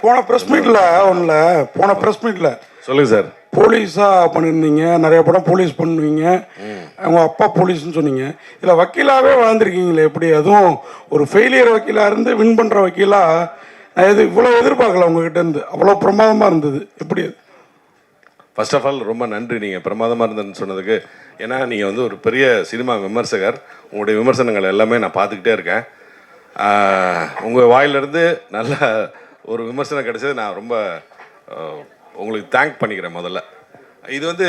போன ப்ரெஸ் மீட்டில் சொல்லுங்க சார். போலீஸாக பண்ணியிருந்தீங்க, நிறைய படம் போலீஸ் பண்ணுவீங்க, அவங்க அப்பா போலீஸ்னு சொன்னீங்க. இதில் வக்கீலாகவே வாழ்ந்துருக்கீங்களே, எப்படி அதுவும் ஒரு ஃபெயிலியர் வக்கீலாக இருந்து வின் பண்ணுற வக்கீலாக நான் இவ்வளோ எதிர்பார்க்கல உங்ககிட்ட இருந்து. அவ்வளோ பிரமாதமாக இருந்தது. எப்படி அது? ஃபர்ஸ்ட் ஆஃப் ஆல் ரொம்ப நன்றி நீங்கள் பிரமாதமாக இருந்ததுன்னு சொன்னதுக்கு. ஏன்னா நீங்கள் வந்து ஒரு பெரிய சினிமா விமர்சகர். உங்களுடைய விமர்சனங்கள் எல்லாமே நான் பார்த்துக்கிட்டே இருக்கேன். உங்கள் வாயிலிருந்து நல்ல ஒரு விமர்சனம் கிடைச்சது நான் ரொம்ப உங்களுக்கு தேங்க் பண்ணிக்கிறேன். முதல்ல இது வந்து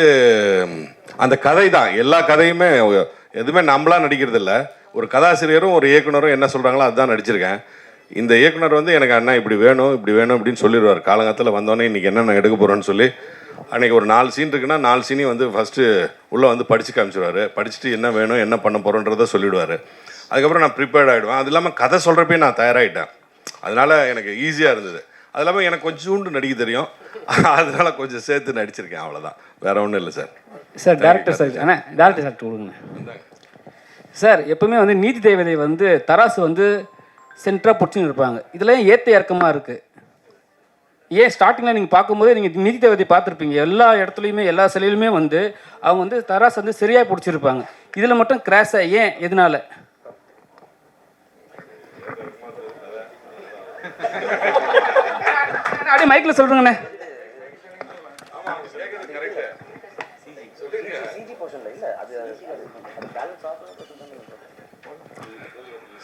அந்த கதை தான். எல்லா கதையுமே எதுவுமே நம்மளாம் நடிக்கிறது இல்லை. ஒரு கதாசிரியரும் ஒரு இயக்குனரும் என்ன சொல்கிறாங்களோ அதுதான் நடிச்சிருக்கேன். இந்த இயக்குனர் வந்து எனக்கு அண்ணா இப்படி வேணும் அப்படின்னு சொல்லிடுவார். காலங்காலத்தில் வந்தோடனே இன்றைக்கி என்ன நான் எடுக்க போகிறேன்னு சொல்லி அன்றைக்கி ஒரு 4 சீன் இருக்குன்னா 4 சீனையும் வந்து ஃபஸ்ட்டு உள்ளே வந்து படித்து காமிச்சிடுவார். படிச்சுட்டு என்ன வேணும் என்ன பண்ண போகிறோன்றதை சொல்லிவிடுவார். அதுக்கப்புறம் நான் ப்ரிப்பேர்ட் ஆகிடுவேன். அது இல்லாமல் கதை சொல்கிறப்பே நான் தயாராகிட்டேன். அதனால் எனக்கு ஈஸியாக இருந்தது. அது இல்லாமல் எனக்கு கொஞ்சோண்டு நடிக்க தெரியும். அதனால் கொஞ்சம் சேர்த்து நடிச்சிருக்கேன், அவ்வளோதான். வேறு ஒன்றும் இல்லை sir. Sir director sir director sir கொடுங்க சார். எப்பவுமே வந்து நீதி தேவதை வந்து தராசு வந்து சென்டராக பிடிச்சின்னு இருப்பாங்க. இதில் ஏற்ற இறக்கமாக இருக்குது. ஏன் ஸ்டார்டிங்கில் நீங்கள் பார்க்கும்போது நீங்கள் நீதி தேவதை பார்த்துருப்பீங்க. எல்லா இடத்துலையுமே எல்லா சிலையிலுமே வந்து அவங்க வந்து தராசு வந்து சரியாக பிடிச்சிருப்பாங்க. இதில் மட்டும் கிராஷாக ஏன், எதனால? அப்படியே மைக்கில் சொல்கிறேங்கண்ணே.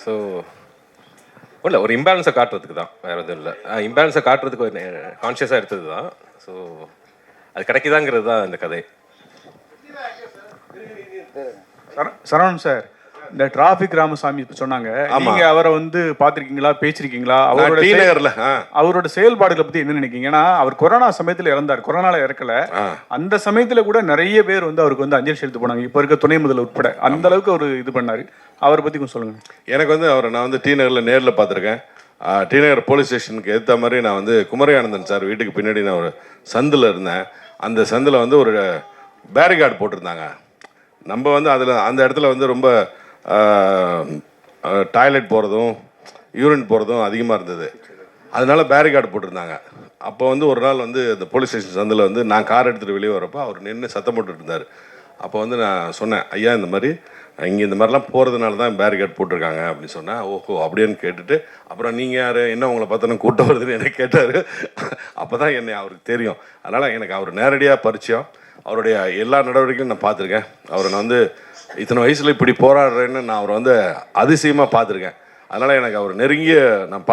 ஸோ இல்லை, ஒரு இம்பேலன்ஸை காட்டுறதுக்கு தான், வேறு எதுவும் இல்லை. இம்பேலன்ஸை காட்டுறதுக்கு ஒரு கான்ஷியஸாக எடுத்தது தான். ஸோ அது கிடைக்குதாங்கிறது தான் இந்த கதை. சரவணன் சார், இந்த டிராஃபிக் ராமசாமி சொன்னாங்க, நீங்க அவரை வந்து பாத்திருக்கீங்களா, பேசிருக்கீங்களா? அவரோட செயல்பாடுகளை பத்தி என்ன நினைக்கிறீங்க? ஏன்னா அவர் கொரோனா சமயத்துல இறந்தார். கொரோனால இறக்கல, அந்த சமயத்துல கூட நிறைய பேர் வந்து அவருக்கு வந்து அஞ்சலி செலுத்த போனாங்க. இப்ப இருக்க துணை முதல்வர் உட்பட அந்த அளவுக்கு அவர் இது பண்ணாரு. அவரை பத்தி கொஞ்சம் சொல்லுங்க. எனக்கு வந்து அவரை நான் வந்து டி நகரில் நேரில் பார்த்துருக்கேன். டி நகர் போலீஸ் ஸ்டேஷனுக்கு ஏற்ற மாதிரி நான் வந்து குமரியானந்தன் சார் வீட்டுக்கு பின்னாடி நான் ஒரு சந்தில் இருந்தேன். அந்த சந்தில் வந்து ஒரு பேரிகார்டு போட்டிருந்தாங்க. நம்ம வந்து அதில் அந்த இடத்துல வந்து ரொம்ப டாய்லெட் போகிறதும் யூரின் போகிறதும் அதிகமாக இருந்தது. அதனால பேரிகார்டு போட்டிருந்தாங்க. அப்போ வந்து ஒரு நாள் வந்து அந்த போலீஸ் ஸ்டேஷன் சந்தில் வந்து நான் கார் எடுத்துகிட்டு வெளியே வரப்போ அவர் நின்று சத்தம் போட்டுட்டு இருந்தார். அப்போ வந்து நான் சொன்னேன், ஐயா இந்த மாதிரி இங்கே இந்த மாதிரிலாம் போகிறதுனால தான் பேரிகார்டு போட்டிருக்காங்க அப்படின்னு சொன்னேன். ஓஹோ அப்படின்னு கேட்டுட்டு, அப்புறம் நீங்கள் யார், என்ன உங்களை பார்த்தோன்னா கூட்டம் வருதுன்னு என்ன கேட்டார். அப்போ தான் என்னை அவருக்கு தெரியும். அதனால் எனக்கு அவர் நேரடியாக பரிச்சயம். அவருடைய எல்லா நடவடிக்கையும் நான் பார்த்துருக்கேன். அவரை நான் வந்து இத்தனை வயசில் இப்படி போராடுறேன்னு நான் அவரை வந்து அதிசயமாக பார்த்துருக்கேன். அதனால் எனக்கு அவர் நெருங்கிய நான்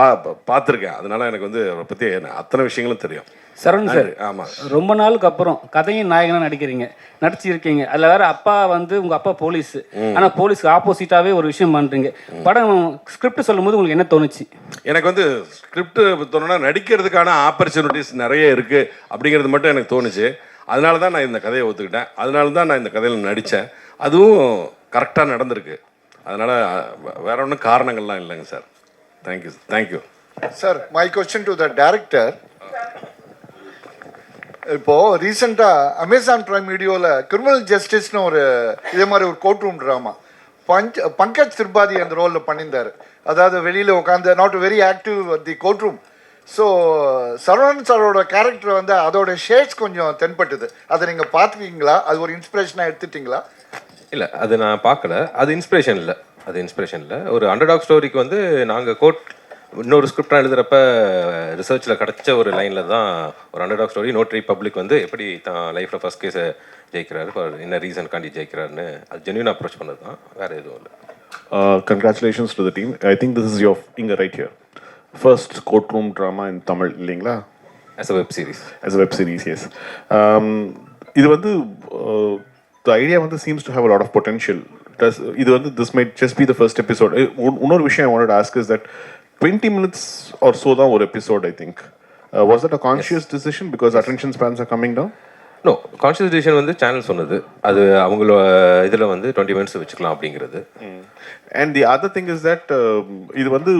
பார்த்துருக்கேன். அதனால் எனக்கு வந்து அவரை பற்றி அத்தனை விஷயங்களும் தெரியும். சரவணன் சார், ஆமாம், ரொம்ப நாளுக்கு அப்புறம் கதையும் நாயகனாக நடிச்சிருக்கீங்க. அதில் வேற அப்பா வந்து உங்கள் அப்பா போலீஸ், ஆனால் போலீஸ்க்கு ஆப்போசிட்டாகவே ஒரு விஷயம் பண்ணுறீங்க. படம் ஸ்கிரிப்ட் சொல்லும் போது உங்களுக்கு என்ன தோணுச்சு? எனக்கு வந்து ஸ்கிரிப்ட் தோணுன்னா நடிக்கிறதுக்கான ஆப்பர்ச்சுனிட்டிஸ் நிறைய இருக்குது அப்படிங்கிறது மட்டும் எனக்கு தோணுச்சு. அதனால தான் நான் இந்த கதையை ஒத்துக்கிட்டேன். அதனால தான் நான் இந்த கதையில் நடித்தேன். அதுவும் கரெக்டாக நடந்திருக்கு. அதனால் வேற ஒன்றும் காரணங்கள்லாம் இல்லைங்க sir. Thank you sir. My question to the director. இப்போது ரீசெண்டாக அமேசான் பிரைம் வீடியோவில் கிரிமினல் ஜஸ்டிஸ்னு ஒரு இதே மாதிரி ஒரு court room drama Pankaj Tripathi அந்த ரோலில் பண்ணியிருந்தார். அதாவது வெளியில் உட்காந்து not very active the court room. So Saravanan சாரோட கேரக்டர் வந்து அதோட ஷேட்ஸ் கொஞ்சம் தென்பட்டுது. அதை நீங்கள் பார்த்துக்கிங்களா? அது ஒரு இன்ஸ்பிரேஷனாக எடுத்துட்டிங்களா? இல்லை, அது நான் பார்க்கல. அது இன்ஸ்பிரேஷன் இல்லை. ஒரு அண்டர்டாக் ஸ்டோரிக்கு வந்து நாங்கள் இன்னொரு ஸ்கிரிப்டாக எழுதுகிறப்ப ரிசர்ச்சில் கிடச்ச ஒரு லைனில் தான் ஒரு அண்டர்டாக் ஸ்டோரி. நோட்ரி பப்ளிக் வந்து எப்படி தான் லைஃப்பில் ஃபஸ்ட் கேஸை ஜெயிக்கிறாரு, என்ன ரீசன் காண்டி ஜெயிக்கிறாருன்னு அது ஜென்யூன் அப்ரோச் பண்ணது தான், வேறு எதுவும் இல்லை. Congratulations to the team. I think this is your finger right here. First courtroom drama in Tamil, இல்லைங்களா? As a web series, yes. இது வந்து the idea வந்து seems to have a lot of potential. இது வந்து this might just be the first episode. இன்னொரு விஷயம் I wanted to ask is that 20 minutes or so தான் ஒரு episode, I think. Was that a conscious decision because attention spans are coming down? No, conscious decision வந்து channel சொன்னது. அது அவங்களோட இதில் வந்து 20 minutes வச்சுக்கலாம் அப்படிங்கிறது. And the other thing is that இது வந்து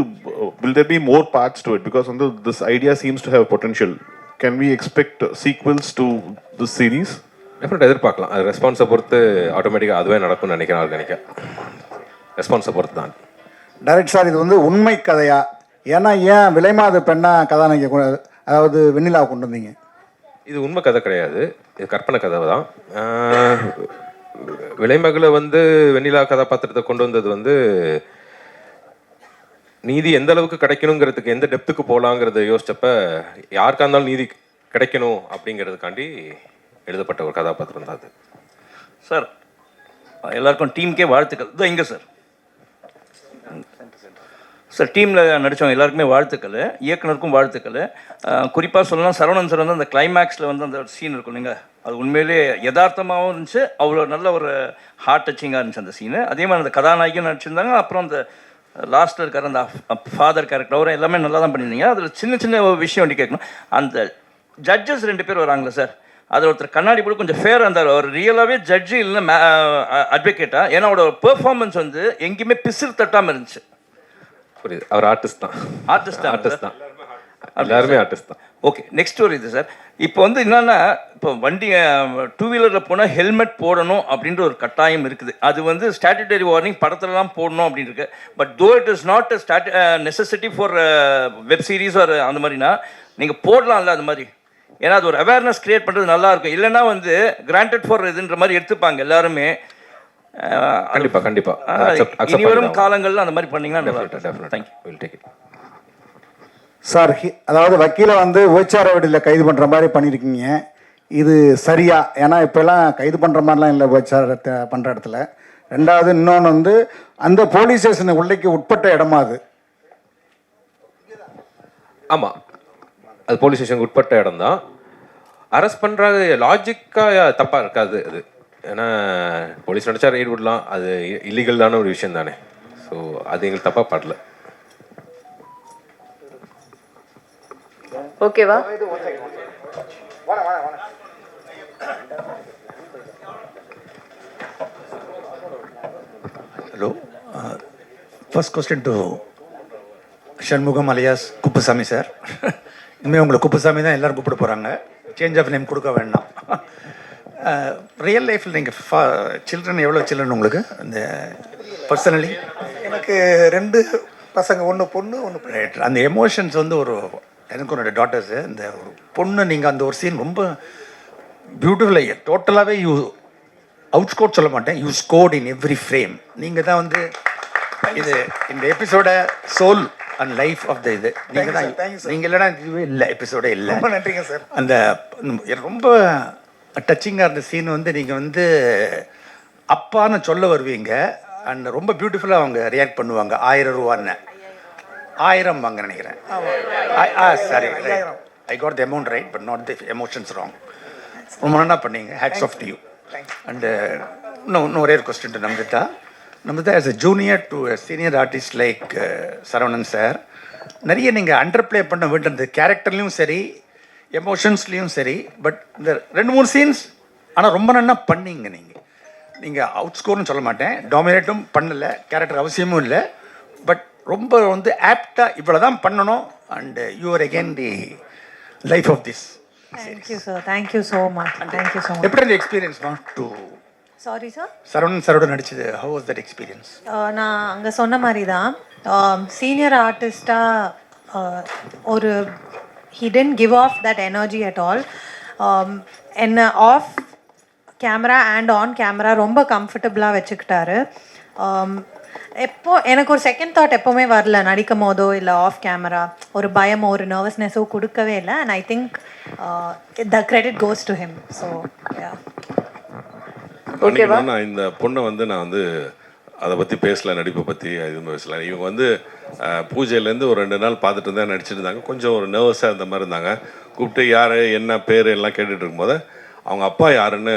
will there be more parts to it because வந்து this idea seems to have potential. Can we expect sequels to this series? டெஃபினட்டாக எதிர்பார்க்கலாம். அது ரெஸ்பான்ஸை பொறுத்து ஆட்டோமேட்டிக்காக அதுவே நடக்கும்னு நினைக்கிறேன். ரெஸ்பான்ஸை பொறுத்து தான். டைரக்ட் சார், இது வந்து உண்மை கதையா? ஏன்னா ஏன் விலைமாது பெண்ணா கதாநாயகி அதாவது வெண்ணிலாவை கொண்டு வந்தீங்க? இது உண்மை கதை கிடையாது, இது கற்பனை கதை தான். விலைமகளை வந்து வெண்ணிலா கதாபாத்திரத்தை கொண்டு வந்தது வந்து நீதி எந்த அளவுக்கு கிடைக்கணுங்கிறதுக்கு, எந்த டெப்த்துக்கு போகலாங்கிறத யோசிச்சப்ப யாருக்கா இருந்தாலும் நீதி கிடைக்கணும் அப்படிங்கிறதுக்காண்டி எழுதப்பட்ட ஒரு கதாபாத்திரம் தான் அது. சார் எல்லாருக்கும் டீமுக்கே வாழ்த்துக்கள். இதோ இங்கே சார் சார் டீமில் நடித்தவங்க எல்லாருக்குமே வாழ்த்துக்கள், இயக்குனருக்கும் வாழ்த்துக்கள். குறிப்பாக சொல்லலாம், சரவணன் சார் வந்து அந்த கிளைமேக்ஸில் வந்து அந்த சீன் இருக்கும் இல்லைங்க, அது உண்மையிலேயே யதார்த்தமாகவும் இருந்துச்சு, அவ்வளோ நல்ல ஒரு ஹார்ட் டச்சிங்காக இருந்துச்சு அந்த சீனு. அதே மாதிரி அந்த கதாநாயகியும் நடிச்சிருந்தாங்க. அப்புறம் அந்த லாஸ்ட்டில் இருக்கிற அந்த ஃபாதர் கேரக்டர் அவரை எல்லாமே நல்லா தான் பண்ணியிருந்தீங்க. அதில் சின்ன சின்ன விஷயம் ஒன்று கேட்கணும். அந்த ஜட்ஜஸ் 2 பேர் வராங்களே சார், அதில் ஒருத்தர் கண்ணாடி போட்டு கொஞ்சம் ஃபேராக இருந்தார், அவர் ரியலாகவே ஜட்ஜு இல்லைன்னா அட்வொகேட்டா, ஏன்னா அவரோட பெர்ஃபார்மன்ஸ் வந்து எங்கேயுமே பிசிறு தட்டாமல் இருந்துச்சு. புரியுது, அவர் ஆர்டிஸ்ட் தான். ஆர்டிஸ்ட் தான், எல்லாருமே ஆர்டிஸ்ட் தான். ஓகே, நெக்ஸ்ட் ஒரு இது சார். இப்போ வந்து என்னன்னா, இப்போ வண்டி 2 வீலரில் போனால் ஹெல்மெட் போடணும் அப்படின்ற ஒரு கட்டாயம் இருக்குது. அது வந்து ஸ்டாட்யூட்டரி வார்னிங் படத்துலலாம் போடணும் அப்படின்னு இருக்கு. But though it is not necessity for web series ஒரு அந்த மாதிரினா நீங்கள் போடலாம்ல அது மாதிரி. ஏன்னா அது ஒரு அவேர்னஸ் கிரியேட் பண்ணுறது நல்லாயிருக்கும். இல்லைன்னா வந்து கிராண்டட் ஃபார் இதுன்ற மாதிரி எடுத்துப்பாங்க எல்லாருமே. கண்டிப்பா இனி வரும் காலங்களில் அந்த மாதிரி பண்ணீங்கன்னா நல்லா இருக்கும். தேங்க்யூ. சார், அதாவது வக்கீலை வந்து விபச்சார வீடில் கைது பண்ணுற மாதிரி பண்ணியிருக்கீங்க, இது சரியா? ஏன்னா இப்போல்லாம் கைது பண்ணுற மாதிரிலாம் இல்லை விபச்சாரத்தை பண்ணுற இடத்துல. ரெண்டாவது இன்னொன்று வந்து அந்த போலீஸ் ஸ்டேஷன் உள்ளைக்கு உட்பட்ட இடமா அது? ஆமாம், அது போலீஸ் ஸ்டேஷனுக்கு உட்பட்ட இடம் தான். அரெஸ்ட் பண்ணுறாங்க லாஜிக்காக தப்பாக இருக்காது அது. ஏன்னா போலீஸ் நினச்சா ரைடு விடலாம், அது இல்லீகலான ஒரு விஷயம் தானே. ஸோ அது எங்களுக்கு தப்பாக படல. ஓகேவா? Hello, first question to Shanmugam alias Kuppusamy sir. இனிமேல் உங்களை குப்புசாமி தான் எல்லோரும் கூப்பிட போகிறாங்க, சேஞ்ச் ஆஃப் நேம் கொடுக்க வேண்டாம். ரியல் லைஃப்பில் நீங்கள் சில்ட்ரன் எவ்வளோ சில்ட்ரன் உங்களுக்கு இந்த பர்சனலி? எனக்கு 2 பசங்க, 1 பொண்ணு 1 பையன். அந்த எமோஷன்ஸ் வந்து எனக்கு என்னோடய டாட்டர்ஸு, இந்த ஒரு பொண்ணு நீங்கள் அந்த ஒரு சீன் ரொம்ப பியூட்டிஃபுல்லாக டோட்டலாகவே அவுட் ஸ்கோர் சொல்ல மாட்டேன், you scored in every frame. நீங்கள் தான் வந்து இது இந்த எபிசோட soul and life of the இது நீங்கள் தான். நீங்கள் இல்லைனா இதுவே இல்லை, எபிசோடே இல்லை. ரொம்ப நன்றிங்க சார். அந்த ரொம்ப டச்சிங்காக இருந்த சீன் வந்து நீங்கள் வந்து அப்பான்னு சொல்ல வருவீங்க, அண்ட் ரொம்ப பியூட்டிஃபுல்லாக அவங்க ரியாக்ட் பண்ணுவாங்க. 1000 ரூபான்னு 1000 வாங்க நினைக்கிறேன். Sorry, I got the amount right but not the emotions wrong. ரொம்ப நல்லா பண்ணீங்க, hats off to you. And இன்னும் ஒரே ஒரு question to Nambitha. As a junior to senior artist like Saravanan sir, நிறைய நீங்கள் அண்டர் ப்ளே பண்ண வேண்டியது கேரக்டர்லேயும் சரி எமோஷன்ஸ்லேயும் சரி. பட் இந்த 2-3 சீன்ஸ் ஆனால் ரொம்ப நல்லா பண்ணீங்க. நீங்கள் அவுட் ஸ்கோர்னு சொல்ல மாட்டேன், டாமினேட்டும் பண்ணலை, கேரக்டர் அவசியமும் இல்லை, பட் ரொம்ப வந்து ஆப்டாக இவ்வளோ தான் பண்ணணும். And you're again the life of this. Thank you sir, thank you so much, thank you so much. எப்படி அந்த experience to sorry sir Saravanan சாரோட நடிச்சது? How was that experience? நான் அங்கே சொன்ன மாதிரி தான் சீனியர் ஆர்டிஸ்டாக ஒரு he didn't give off that energy at all. என்ன off camera and on camera ரொம்ப கம்ஃபர்டபுளாக வச்சுக்கிட்டாரு. எப்போ எனக்கு ஒரு செகண்ட் தாட் எப்போவுமே வரல, நடிக்கும் போதோ இல்லை ஆஃப் கேமரா ஒரு பயமோ ஒரு நர்வஸ்னஸோ கொடுக்கவே இல்லை. And I think the credit goes to him. So ஓகேவா? நான் இந்த பொண்ணை வந்து நான் வந்து அதை பற்றி பேசல, நடிப்பை பற்றி எதுவும் பேசல. இவங்க வந்து பூஜையிலேருந்து ஒரு 2 நாள் பார்த்துட்டு இருந்தால் நடிச்சிட்டு இருந்தாங்க. கொஞ்சம் ஒரு நர்வஸாக இருந்த மாதிரி இருந்தாங்க. கூப்பிட்டு யார் என்ன பேர் எல்லாம் கேட்டுட்டு இருக்கும்போது அவங்க அப்பா யாருன்னு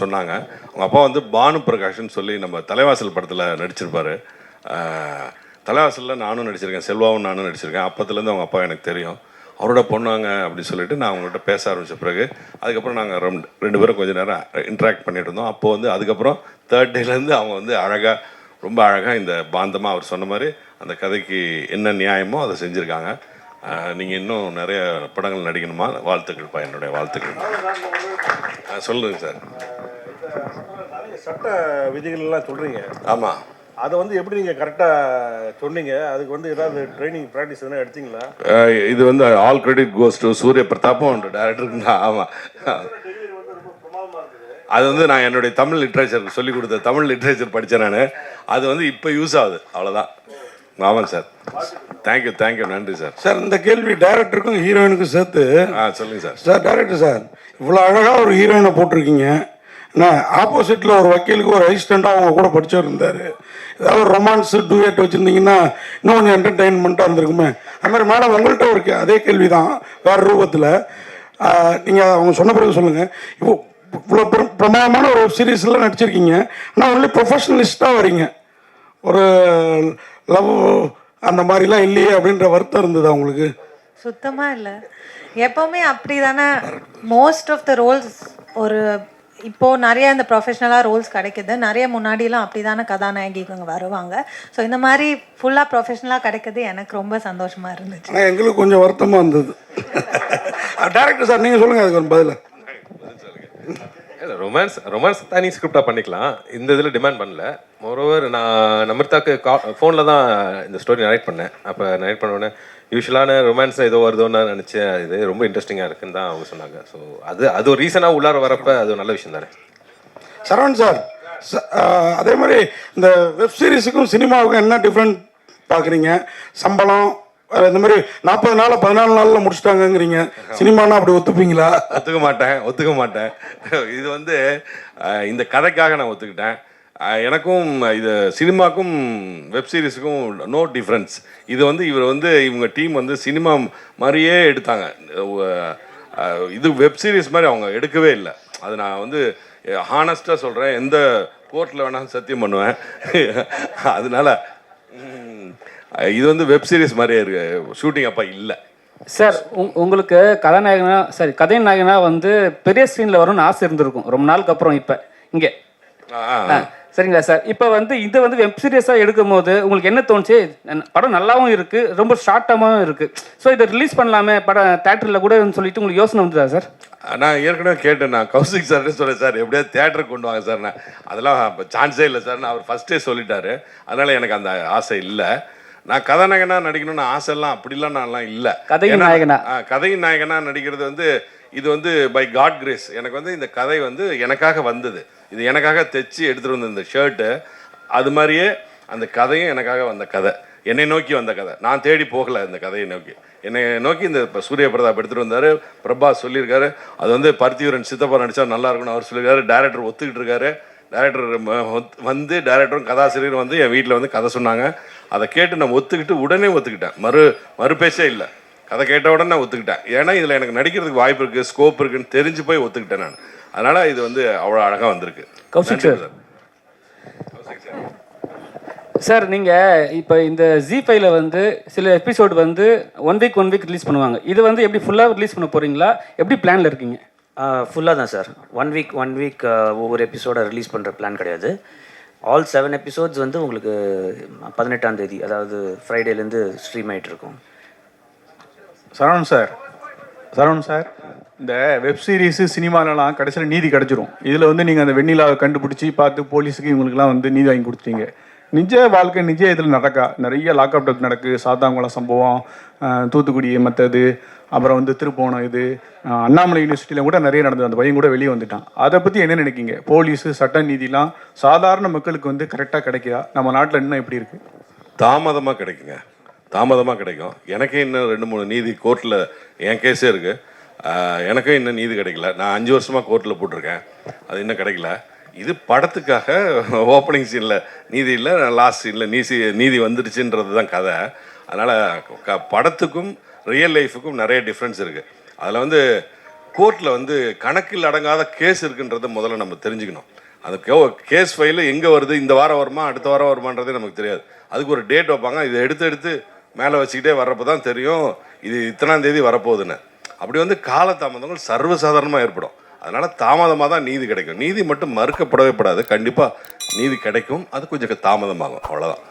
சொன்னாங்க. அவங்க அப்பா வந்து பானு பிரகாஷ்னு சொல்லி நம்ம தலைவாசல் படத்தில் நடிச்சிருப்பார். தலைவாசலில் நானும் நடிச்சிருக்கேன், செல்வாவும் நானும் நடிச்சிருக்கேன். அப்பத்துலேருந்து அவங்க அப்பா எனக்கு தெரியும். அவரோட பொண்ணாங்க அப்படின்னு சொல்லிட்டு நான் அவங்கள்ட்ட பேச ஆரம்பித்த பிறகு அதுக்கப்புறம் நாங்கள் 2 பேரும் கொஞ்சம் நேரம் இன்ட்ராக்ட் பண்ணிட்டு இருந்தோம். அப்போது வந்து அதுக்கப்புறம் 3rd டேலேருந்து அவங்க வந்து அழகாக, ரொம்ப அழகாக இந்த பாந்தமாக அவர் சொன்ன மாதிரி அந்த கதைக்கு என்ன நியாயமோ அதை செஞ்சுருக்காங்க. நீங்கள் இன்னும் நிறைய படங்கள் நடிக்கணுமா? வாழ்த்துக்கள்ப்பா, என்னுடைய வாழ்த்துக்கள். சொல்லுங்கள் சார். சட்ட விதிகள் எல்லாம் சொல்கிறீங்க. ஆமாம், அதை வந்து எப்படி நீங்கள் கரெக்டாக சொன்னீங்க? அதுக்கு வந்து ஏதாவது ட்ரைனிங் ப்ராக்டிஸ் எதுனா எடுத்தீங்களா? இது வந்து ஆல் கிரெடிட் கோஸ் டு சூரிய பிரதாப்பும் டேரக்டருக்கு தான். ஆமாம், அது வந்து நான் என்னுடைய தமிழ் லிட்ரேச்சர் சொல்லிக் கொடுத்த தமிழ் லிட்ரேச்சர் படித்தேன் நான். அது வந்து இப்போ யூஸ் ஆகுது, அவ்வளோதான். ஆமாம் சார். தேங்க்யூ, நன்றி சார். சார் இந்த கேள்வி டைரக்டருக்கும் ஹீரோயினுக்கும் சேர்த்து. சொல்லுங்கள் சார். சார் டைரக்டர் சார், இவ்வளோ அழகாக ஒரு ஹீரோயினை போட்டிருக்கீங்க. நான் ஆப்போசிட்டில் ஒரு வக்கீலுக்கு ஒரு அசிஸ்டண்ட்டாக அவங்க கூட படிச்சவர் இருந்தார். ஏதாவது ஒரு ரொமான்ஸ் டூயட் வச்சுருந்தீங்கன்னா இன்னும் கொஞ்சம் என்டர்டெயின்மெண்ட்டாக இருந்திருக்குமே. அது மாதிரி மேடம் உங்கள்கிட்ட ஒரு அதே கேள்வி தான் வேறு ரூபத்தில். நீங்கள் அவங்க சொன்ன பிறகு சொல்லுங்கள். இப்போ இவ்வளோ பிரமாதமான ஒரு வெப் சீரிஸில் நடிச்சிருக்கீங்க, ஆனால் ஒன்லி ப்ரொஃபஷனலிஸ்ட்டாக வரீங்க. ஒரு லவ் அந்த மாதிரிலாம் இல்லையே அப்படின்ற வருத்தம் இருந்தது அவங்களுக்கு? சுத்தமாக இல்லை. எப்போவுமே அப்படி தானே மோஸ்ட் ஆஃப் த ரோல்ஸ். ஒரு இப்போது நிறைய இந்த ப்ரொஃபஷ்னலாக ரோல்ஸ் கிடைக்குது. நிறைய முன்னாடிலாம் அப்படி தானே கதாநாயகிங்க வருவாங்க. ஸோ இந்த மாதிரி ஃபுல்லாக ப்ரொஃபஷ்னலாக கிடைக்குது எனக்கு ரொம்ப சந்தோஷமாக இருந்துச்சு. ஆனால் எங்களுக்கு கொஞ்சம் வருத்தமாக இருந்தது. டேரக்டர் சார் நீங்கள் சொல்லுங்கள் அதுக்கு ஒரு பதில். ரொமான்ஸ் தனி ஸ்கிரிப்டாக பண்ணிக்கலாம், இந்த இதில் டிமாண்ட் பண்ணல. மோரோவர் நான் நமிர்தாக்கு ஃபோனில் தான் இந்த ஸ்டோரி நரேட் பண்ணேன். அப்போ நரேட் பண்ணோடனே யூஸ்வலான ரொமான்ஸ் ஏதோ வருதோன்னு நினச்சேன். இது ரொம்ப இன்ட்ரெஸ்டிங்காக இருக்குன்னு தான் அவங்க சொன்னாங்க. ஸோ அது ஒரு ரீசனாக உள்ளார வரப்போ அது ஒரு நல்ல விஷயம் தானே. சரவணன் சார், அதே மாதிரி இந்த வெப் சீரிஸுக்கும் சினிமாவுக்கும் என்ன டிஃப்ரெண்ட் பார்க்குறீங்க? சம்பளம் இந்த மாதிரி 40 நாள் 14 நாளில் முடிச்சிட்டாங்கங்கிறீங்க. சினிமானா அப்படி ஒத்துப்பீங்களா? ஒத்துக்க மாட்டேன். இது வந்து இந்த கதைக்காக நான் ஒத்துக்கிட்டேன். எனக்கும் இது சினிமாக்கும் வெப் சீரிஸுக்கும் நோ டிஃப்ரென்ஸ். இது வந்து இவங்க டீம் வந்து சினிமா மாதிரியே எடுத்தாங்க. இது வெப் சீரிஸ் மாதிரி அவங்க எடுக்கவே இல்லை. அது நான் வந்து ஹானஸ்டாக சொல்கிறேன். எந்த கோர்ட்டில் வேணாலும் சத்தியம் பண்ணுவேன். அதனால இது வந்து வெப் சீரிஸ் மாதிரியே இருக்கு. ஷூட்டிங் அப்போ இல்லை சார். உங்களுக்கு கதை நாயகனா வந்து பெரிய ஸ்க்ரீனில் வரும்னு ஆசை இருந்திருக்கும் ரொம்ப நாளுக்கு அப்புறம். இப்போ இங்கே சரிங்களா சார்? இப்போ வந்து இது வந்து வெப் சீரியஸாக எடுக்கும் போது உங்களுக்கு என்ன தோணுச்சு? படம் நல்லாவும் இருக்குது, ரொம்ப ஷார்ட்டாகவும் இருக்குது. ஸோ இதை ரிலீஸ் பண்ணலாமே படம் தேட்டரில் கூட சொல்லிட்டு உங்களுக்கு யோசனை வந்துதா சார்? நான் ஏற்கனவே கேட்டேன். நான் கௌசிக் சார்னு சொல்கிறேன், சார் எப்படியாவது தேட்டருக்கு கொண்டு வாங்க சார். நான் அதெல்லாம் சான்ஸே இல்லை சார். நான் அவர் ஃபஸ்ட்டே சொல்லிட்டாரு. அதனால் எனக்கு அந்த ஆசை இல்லை. நான் கதாநாயகனாக நடிக்கணும்னு ஆசைலாம் அப்படிலாம் நான்லாம் இல்லை. கதையின் நாயகனாக நடிக்கிறது வந்து இது வந்து பை காட் கிரேஸ். எனக்கு வந்து இந்த கதை வந்து எனக்காக வந்தது. இது எனக்காக தைச்சி எடுத்துகிட்டு வந்த இந்த ஷர்ட்டு, அது மாதிரியே அந்த கதையும் எனக்காக வந்த கதை, என்னை நோக்கி வந்த கதை. நான் தேடி போகலை இந்த கதையை நோக்கி. என்னை நோக்கி இந்த சூரிய பிரதாப் எடுத்துகிட்டு வந்தார். பிரபாஸ் சொல்லியிருக்காரு அது வந்து பருத்தியூரன் சித்தப்பா நடித்தா நல்லா இருக்குன்னு அவர் சொல்லியிருக்காரு. டைரக்டர் ஒத்துக்கிட்டு இருக்காரு. டைரக்டரும் கதாசிரியரும் வந்து என் வீட்டில் வந்து கதை சொன்னாங்க. அதை கேட்டு நான் உடனே ஒத்துக்கிட்டேன். மறு பேச்சே இல்லை. கதை கேட்ட உடனே நான் ஒத்துக்கிட்டேன். ஏன்னா இதில் எனக்கு நடிக்கிறதுக்கு வாய்ப்பு இருக்குது, ஸ்கோப் இருக்குன்னு தெரிஞ்சு போய் ஒத்துக்கிட்டேன் நான். அதனால் இது வந்து அவ்வளோ அழகாக வந்திருக்கு. கௌசிக் சார், சார் நீங்கள் இப்போ இந்த ஜி5ல வந்து சில எபிசோடு வந்து ஒன் வீக் ரிலீஸ் பண்ணுவாங்க. இது வந்து எப்படி ஃபுல்லாக ரிலீஸ் பண்ண போகிறீங்களா? எப்படி பிளானில் இருக்கீங்க? ஃபுல்லாக தான் சார். ஒன் வீக் ஒவ்வொரு எபிசோடை ரிலீஸ் பண்ணுற பிளான் கிடையாது. ஆல் 7 எபிசோட்ஸ் வந்து உங்களுக்கு 18ஆம் தேதி, அதாவது ஃப்ரைடேலேருந்து ஸ்ட்ரீம் ஆகிட்டு இருக்கும். சரவணன் சார், இந்த வெப் சீரிஸு சினிமாலலாம் கடைசியில் நீதி கிடச்சிரும். இதில் வந்து நீங்கள் அந்த வெண்ணிலாவை கண்டுபிடிச்சி பார்த்து போலீஸுக்கு இவங்களுக்குலாம் வந்து நீதி வாங்கி கொடுத்துட்டீங்க. நிஜ வாழ்க்கை இதில் நிறைய லாக்அப் டெத் நடக்கு. சாத்தாங்குளம் சம்பவம், தூத்துக்குடி மற்றது, அப்புறம் வந்து திருப்போணம், இது அண்ணாமலை யூனிவர்சிட்டியில் கூட நிறைய நடந்தது. அந்த பையன் கூட வெளியே வந்துட்டான். அதை பற்றி என்ன நினைக்கிங்க? போலீஸு சட்ட நீதிலாம் சாதாரண மக்களுக்கு வந்து கரெக்டாக கிடைக்குதா? நம்ம நாட்டில் இன்னும் எப்படி இருக்குது? தாமதமாக கிடைக்கும். எனக்கே இன்னும் 2-3 நீதி கோர்ட்டில் என் கேஸே இருக்குது. எனக்கும் இன்னும் நீதி கிடைக்கல. நான் 5 வருஷமாக கோர்ட்டில் போட்டிருக்கேன், அது இன்னும் கிடைக்கல. இது படத்துக்காக ஓப்பனிங் சீனில் நீதி இல்லை, லாஸ்ட் சீனில் நீதி வந்துடுச்சுன்றது தான் கதை. அதனால் படத்துக்கும் ரியல் லைஃபுக்கும் நிறைய டிஃப்ரென்ஸ் இருக்குது. அதில் வந்து கோர்ட்டில் வந்து கணக்கில் அடங்காத கேஸ் இருக்குன்றதை முதல்ல நம்ம தெரிஞ்சுக்கணும். அந்த கேஸ் ஃபைலு எங்கே வருது, இந்த வாரம் வருமா அடுத்த வாரம் வருமானதே நமக்கு தெரியாது. அதுக்கு ஒரு டேட் வைப்பாங்க. இதை எடுத்து மேலே வச்சுக்கிட்டே வர்றப்போ தான் தெரியும் இது இத்தனாம் தேதி வரப்போகுதுன்னு. அப்படி வந்து காலதாமதங்கள் சர்வசாதாரணமாக ஏற்படும். அதனால் தாமதமாக தான் நீதி கிடைக்கும். நீதி மட்டும் மறுக்கப்படவே படாது. கண்டிப்பாக நீதி கிடைக்கும், அது கொஞ்சம் தாமதமாகும், அவ்வளோதான்.